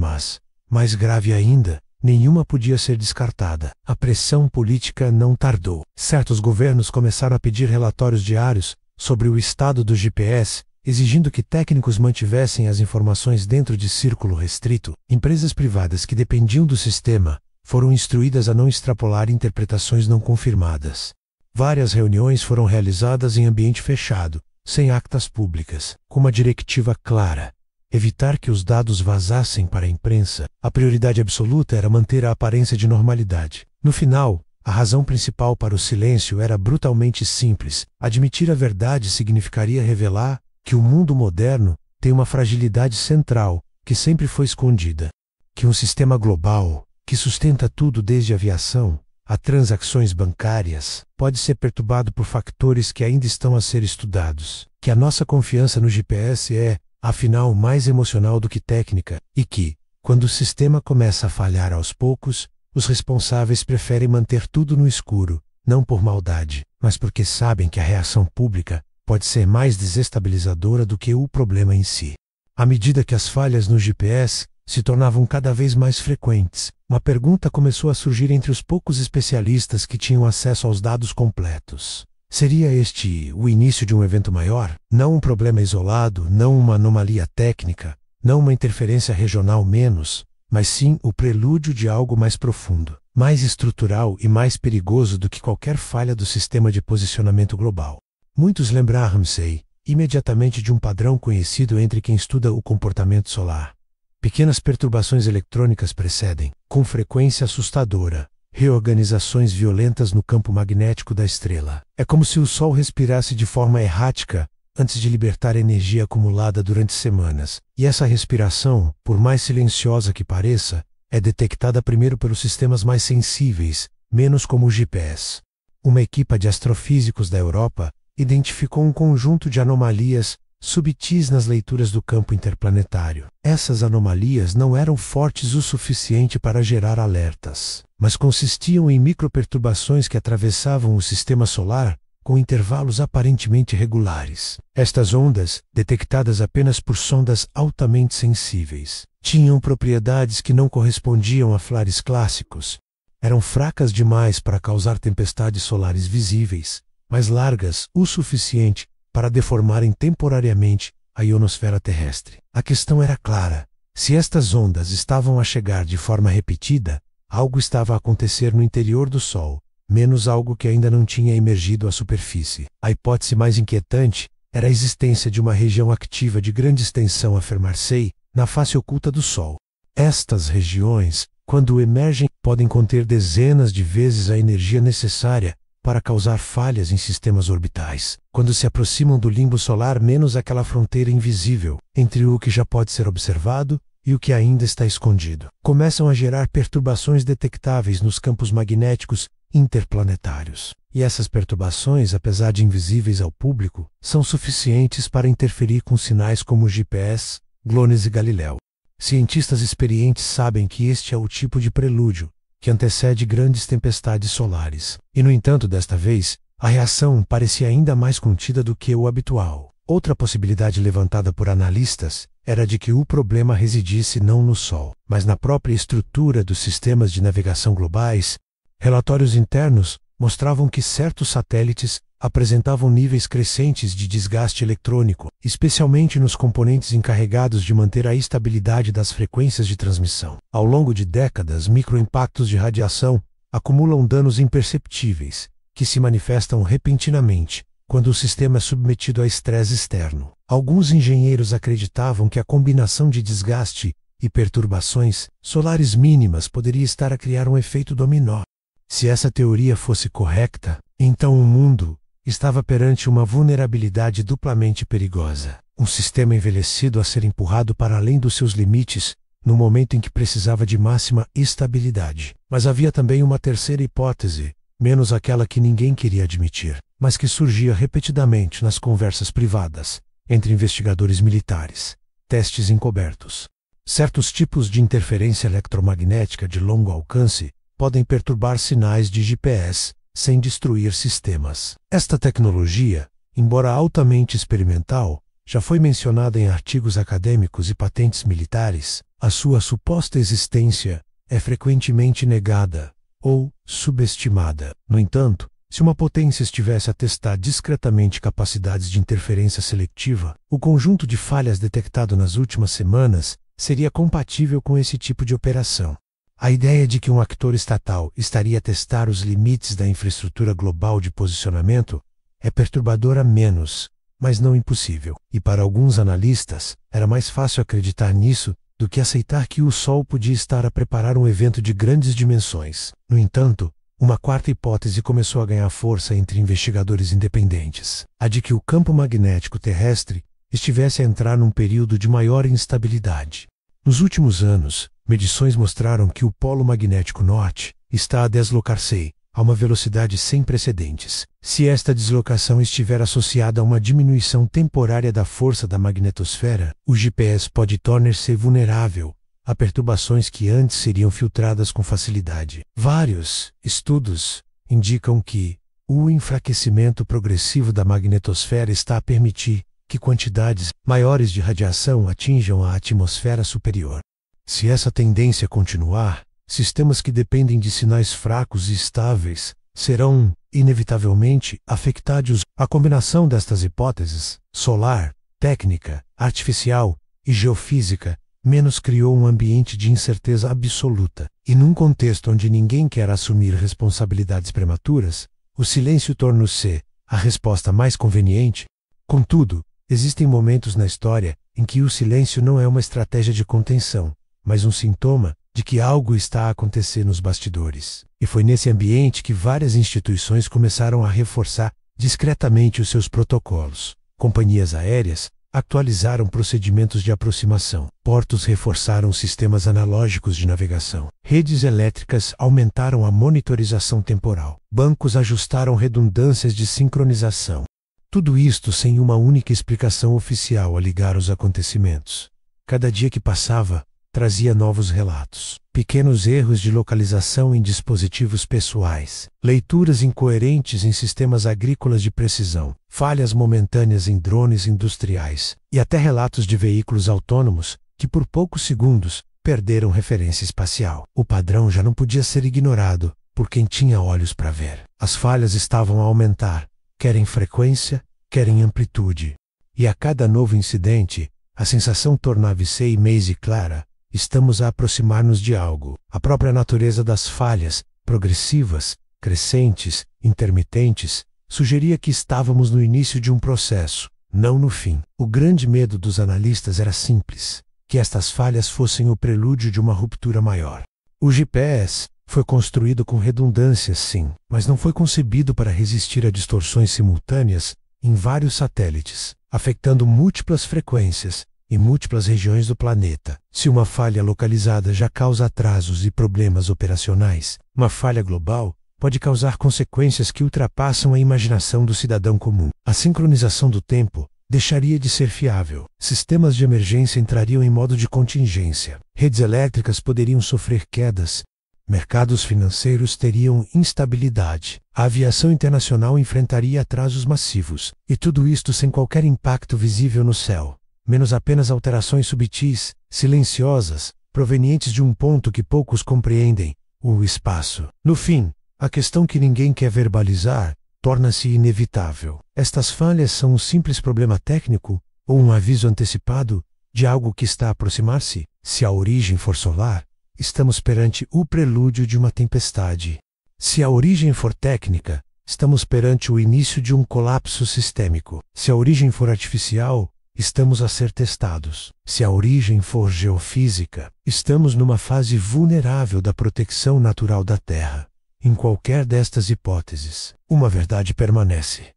mais grave ainda, nenhuma podia ser descartada. A pressão política não tardou. Certos governos começaram a pedir relatórios diários sobre o estado do GPS, exigindo que técnicos mantivessem as informações dentro de círculo restrito. Empresas privadas que dependiam do sistema foram instruídas a não extrapolar interpretações não confirmadas. Várias reuniões foram realizadas em ambiente fechado, sem actas públicas, com uma diretiva clara: evitar que os dados vazassem para a imprensa. A prioridade absoluta era manter a aparência de normalidade. No final, a razão principal para o silêncio era brutalmente simples: admitir a verdade significaria revelar que o mundo moderno tem uma fragilidade central que sempre foi escondida. Que um sistema global, que sustenta tudo desde a aviação a transações bancárias, pode ser perturbado por fatores que ainda estão a ser estudados. Que a nossa confiança no GPS é, afinal, mais emocional do que técnica, e que, quando o sistema começa a falhar aos poucos, os responsáveis preferem manter tudo no escuro, não por maldade, mas porque sabem que a reação pública pode ser mais desestabilizadora do que o problema em si. À medida que as falhas no GPS se tornavam cada vez mais frequentes, uma pergunta começou a surgir entre os poucos especialistas que tinham acesso aos dados completos. Seria este o início de um evento maior? Não um problema isolado, não uma anomalia técnica, não uma interferência regional menos, mas sim o prelúdio de algo mais profundo, mais estrutural e mais perigoso do que qualquer falha do sistema de posicionamento global. Muitos lembraram-se imediatamente de um padrão conhecido entre quem estuda o comportamento solar. Pequenas perturbações eletrônicas precedem, com frequência assustadora, reorganizações violentas no campo magnético da estrela. É como se o Sol respirasse de forma errática antes de libertar energia acumulada durante semanas. E essa respiração, por mais silenciosa que pareça, é detectada primeiro pelos sistemas mais sensíveis, menos como o GPS. Uma equipa de astrofísicos da Europa identificou um conjunto de anomalias subtis nas leituras do campo interplanetário. Essas anomalias não eram fortes o suficiente para gerar alertas, mas consistiam em microperturbações que atravessavam o sistema solar com intervalos aparentemente regulares. Estas ondas, detectadas apenas por sondas altamente sensíveis, tinham propriedades que não correspondiam a flares clássicos. Eram fracas demais para causar tempestades solares visíveis, mas largas o suficiente para deformarem temporariamente a ionosfera terrestre. A questão era clara. Se estas ondas estavam a chegar de forma repetida, algo estava a acontecer no interior do Sol, menos algo que ainda não tinha emergido à superfície. A hipótese mais inquietante era a existência de uma região ativa de grande extensão, afirmar-se, na face oculta do Sol. Estas regiões, quando emergem, podem conter dezenas de vezes a energia necessária para causar falhas em sistemas orbitais, quando se aproximam do limbo solar, menos aquela fronteira invisível entre o que já pode ser observado e o que ainda está escondido. Começam a gerar perturbações detectáveis nos campos magnéticos interplanetários. E essas perturbações, apesar de invisíveis ao público, são suficientes para interferir com sinais como o GPS, GLONASS e Galileu. Cientistas experientes sabem que este é o tipo de prelúdio que antecede grandes tempestades solares. E, no entanto, desta vez, a reação parecia ainda mais contida do que o habitual. Outra possibilidade levantada por analistas era de que o problema residisse não no Sol, mas na própria estrutura dos sistemas de navegação globais. Relatórios internos mostravam que certos satélites apresentavam níveis crescentes de desgaste eletrônico, especialmente nos componentes encarregados de manter a estabilidade das frequências de transmissão. Ao longo de décadas, microimpactos de radiação acumulam danos imperceptíveis, que se manifestam repentinamente quando o sistema é submetido a estresse externo. Alguns engenheiros acreditavam que a combinação de desgaste e perturbações solares mínimas poderia estar a criar um efeito dominó. Se essa teoria fosse correta, então o mundo estava perante uma vulnerabilidade duplamente perigosa. Um sistema envelhecido a ser empurrado para além dos seus limites, no momento em que precisava de máxima estabilidade. Mas havia também uma terceira hipótese, menos aquela que ninguém queria admitir, mas que surgia repetidamente nas conversas privadas, entre investigadores militares, testes encobertos. Certos tipos de interferência eletromagnética de longo alcance podem perturbar sinais de GPS, sem destruir sistemas. Esta tecnologia, embora altamente experimental, já foi mencionada em artigos acadêmicos e patentes militares. A sua suposta existência é frequentemente negada ou subestimada. No entanto, se uma potência estivesse a testar discretamente capacidades de interferência seletiva, o conjunto de falhas detectado nas últimas semanas seria compatível com esse tipo de operação. A ideia de que um actor estatal estaria a testar os limites da infraestrutura global de posicionamento é perturbadora menos, mas não impossível. E para alguns analistas, era mais fácil acreditar nisso do que aceitar que o Sol podia estar a preparar um evento de grandes dimensões. No entanto, uma quarta hipótese começou a ganhar força entre investigadores independentes: a de que o campo magnético terrestre estivesse a entrar num período de maior instabilidade. Nos últimos anos, medições mostraram que o polo magnético norte está a deslocar-se a uma velocidade sem precedentes. Se esta deslocação estiver associada a uma diminuição temporária da força da magnetosfera, o GPS pode tornar-se vulnerável a perturbações que antes seriam filtradas com facilidade. Vários estudos indicam que o enfraquecimento progressivo da magnetosfera está a permitir que quantidades maiores de radiação atinjam a atmosfera superior. Se essa tendência continuar, sistemas que dependem de sinais fracos e estáveis serão, inevitavelmente, afetados. A combinação destas hipóteses, solar, técnica, artificial e geofísica, menos criou um ambiente de incerteza absoluta. E num contexto onde ninguém quer assumir responsabilidades prematuras, o silêncio torna-se a resposta mais conveniente. Contudo, existem momentos na história em que o silêncio não é uma estratégia de contenção, mas um sintoma de que algo está a acontecer nos bastidores. E foi nesse ambiente que várias instituições começaram a reforçar discretamente os seus protocolos. Companhias aéreas atualizaram procedimentos de aproximação. Portos reforçaram sistemas analógicos de navegação. Redes elétricas aumentaram a monitorização temporal. Bancos ajustaram redundâncias de sincronização. Tudo isto sem uma única explicação oficial a ligar os acontecimentos. Cada dia que passava, trazia novos relatos. Pequenos erros de localização em dispositivos pessoais, leituras incoerentes em sistemas agrícolas de precisão, falhas momentâneas em drones industriais, e até relatos de veículos autônomos que por poucos segundos perderam referência espacial. O padrão já não podia ser ignorado por quem tinha olhos para ver. As falhas estavam a aumentar, quer em frequência, quer em amplitude. E a cada novo incidente, a sensação tornava-se mais clara. Estamos a aproximar-nos de algo. A própria natureza das falhas, progressivas, crescentes, intermitentes, sugeria que estávamos no início de um processo, não no fim. O grande medo dos analistas era simples: que estas falhas fossem o prelúdio de uma ruptura maior. O GPS foi construído com redundâncias, sim, mas não foi concebido para resistir a distorções simultâneas em vários satélites, afetando múltiplas frequências em múltiplas regiões do planeta. Se uma falha localizada já causa atrasos e problemas operacionais, uma falha global pode causar consequências que ultrapassam a imaginação do cidadão comum. A sincronização do tempo deixaria de ser fiável. Sistemas de emergência entrariam em modo de contingência. Redes elétricas poderiam sofrer quedas. Mercados financeiros teriam instabilidade. A aviação internacional enfrentaria atrasos massivos. E tudo isto sem qualquer impacto visível no céu, menos apenas alterações subtis, silenciosas, provenientes de um ponto que poucos compreendem, o espaço. No fim, a questão que ninguém quer verbalizar torna-se inevitável. Estas falhas são um simples problema técnico ou um aviso antecipado de algo que está a aproximar-se? Se a origem for solar, estamos perante o prelúdio de uma tempestade. Se a origem for técnica, estamos perante o início de um colapso sistêmico. Se a origem for artificial, estamos a ser testados. Se a origem for geofísica, estamos numa fase vulnerável da proteção natural da Terra. Em qualquer destas hipóteses, uma verdade permanece: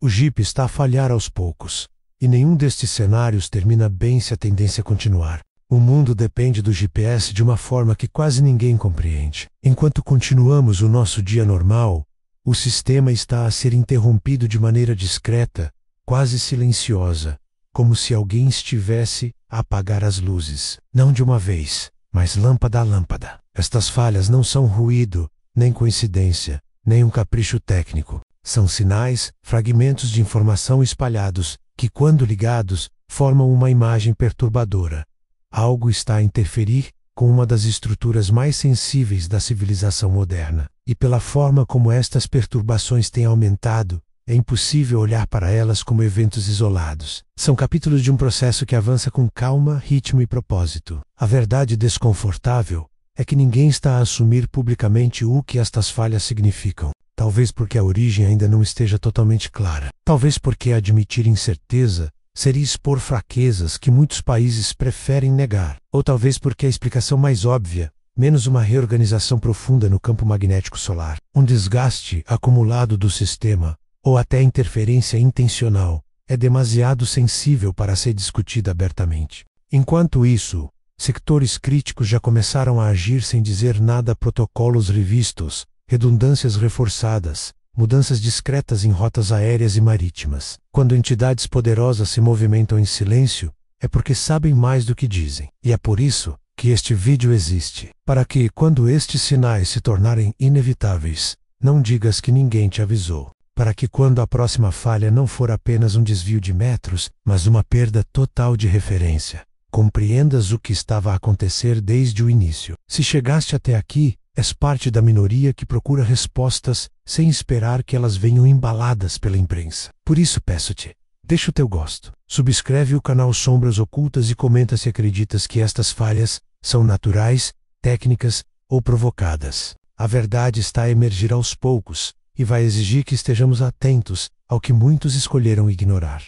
o JIP está a falhar aos poucos, e nenhum destes cenários termina bem se a tendência continuar. O mundo depende do GPS de uma forma que quase ninguém compreende. Enquanto continuamos o nosso dia normal, o sistema está a ser interrompido de maneira discreta, quase silenciosa, como se alguém estivesse a apagar as luzes, não de uma vez, mas lâmpada a lâmpada. Estas falhas não são ruído, nem coincidência, nem um capricho técnico. São sinais, fragmentos de informação espalhados, que quando ligados, formam uma imagem perturbadora. Algo está a interferir com uma das estruturas mais sensíveis da civilização moderna. E pela forma como estas perturbações têm aumentado, é impossível olhar para elas como eventos isolados. São capítulos de um processo que avança com calma, ritmo e propósito. A verdade desconfortável é que ninguém está a assumir publicamente o que estas falhas significam. Talvez porque a origem ainda não esteja totalmente clara. Talvez porque admitir incerteza seria expor fraquezas que muitos países preferem negar. Ou talvez porque a explicação mais óbvia, menos uma reorganização profunda no campo magnético solar, um desgaste acumulado do sistema, ou até interferência intencional, é demasiado sensível para ser discutida abertamente. Enquanto isso, sectores críticos já começaram a agir sem dizer nada. Protocolos revistos, redundâncias reforçadas, mudanças discretas em rotas aéreas e marítimas. Quando entidades poderosas se movimentam em silêncio, é porque sabem mais do que dizem. E é por isso que este vídeo existe, para que, quando estes sinais se tornarem inevitáveis, não digas que ninguém te avisou. Para que quando a próxima falha não for apenas um desvio de metros, mas uma perda total de referência, compreendas o que estava a acontecer desde o início. Se chegaste até aqui, és parte da minoria que procura respostas sem esperar que elas venham embaladas pela imprensa. Por isso peço-te, Deixa o teu gosto. Subscreve o canal Sombras Ocultas e comenta se acreditas que estas falhas são naturais, técnicas ou provocadas. A verdade está a emergir aos poucos e vai exigir que estejamos atentos ao que muitos escolheram ignorar.